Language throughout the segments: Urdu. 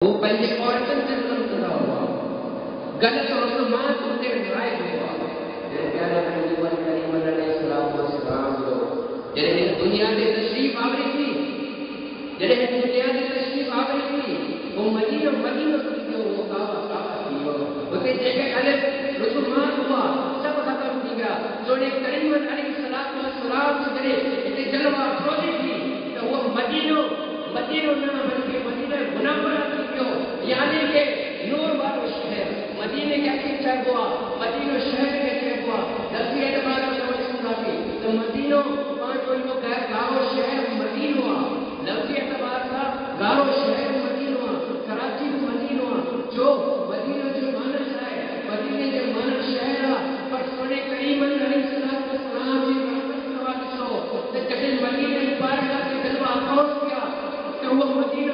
وہ پہلے عورتن سے ظلم کرا ہوا غلط رسومات ان کے رائے ہوا میرے پیارے پیغمبر کریم علیہ السلام کو جڑے دنیا میں تشریف آوری تھی جڑے دنیا میں تشریف آوری تھی وہ مدینہ جو وہ کعبہ تھی وہ جگہ الگ رسومات ہوا سب ختم تھی گیا سونے کریم علیہ السلام سے جڑے جلوہ افروزی تھی تو وہ مدینہ نہ بلکہ مدینہ منورہ تھی کیوں یعنی کہ نور والو شہر مدینہ کا کیا ہوا مدینہ شہر کا کیا ہوا لفظی اعتبار سے سمجھنا بھی تو مدینہ پانچ کو گاؤں شہر مدینہ ہوا لفظی اعتبار سے گاؤں شہر مدینہ ہوا کراچی مدینہ ہوا جو مدینہ جو مانس ہے مدینہ جو مانس شہر ہے پر سونے کریم علیہ السلام کی رحمت نواز سو تے جڑے مدینہ مبارکہ کے جلوہ افروز کیا تو وہ مدینہ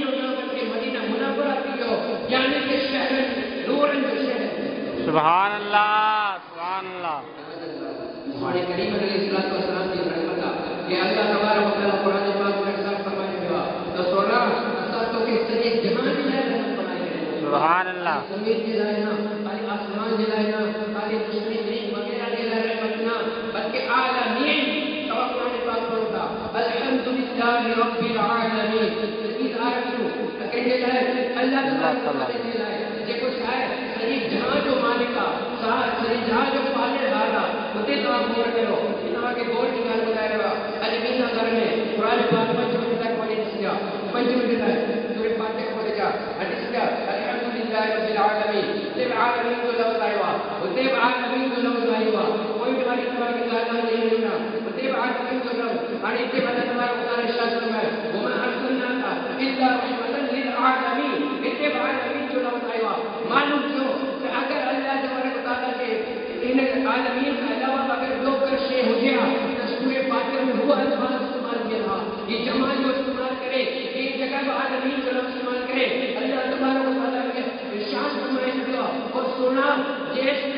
نہ بلکہ مدینہ منورہ تھی یعنی کہ شہر نور جو شہر سبحان اللہ سبحان اللہ ہمارے کریم علیہ السلام کی رحمت کہ اللہ تبارک و تعالی قرآن پاک میں ارشاد فرمائے گا تو سونا اثر تو کہ سجے جہان کی رحمت فرمائے گا سبحان اللہ زمین کی لائنا خالی آسمان کی لائنا خالی دوسری نہیں وغیرہ کی رحمت نہ بلکہ عالمین تو قرآن پاک پڑھتا الحمدللہ رب العالمین اس آیت کو کہنے لائے اللہ تبارک و تعالی نے لائے یہ کچھ ہے سری جہاں جو مالکہ سری جہاں جو پالنے والا خودی تو آپ غور کرو انہاں کے غور کی گل بتائے گا علمین نظر میں قرآن پاک میں جو تک پڑھی دیا پنجم دیتا ہے سورہ فاتحہ پڑھے گا حدیث کا الحمدللہ رب العالمین تیب عالمین کو لفظ آئے ہوا تیب عالمین کو لفظ آئے ہوا کوئی بھی ہماری تبارک کی ذات نہیں ہونا تیب عالمین کو لفظ اور اس کے بعد تبارک تعالی ارشاد فرمائے وما ارسلناک الا رحمتا للعالمین تیب عالمین جو لفظ آئے ہوا معلوم کیوں کہ اگر اللہ تبارک تعالی کے ان عالمین کے علاوہ اگر دو کر شے ہو گیا تو سورہ فاتحہ میں ہوا الفاظ استعمال کیا تھا یہ جمع جو استعمال کرے ایک جگہ وہ عالمین جو استعمال کرے اللہ تبارک تعالی کے ارشاد فرمائے گا اور سونا جیسے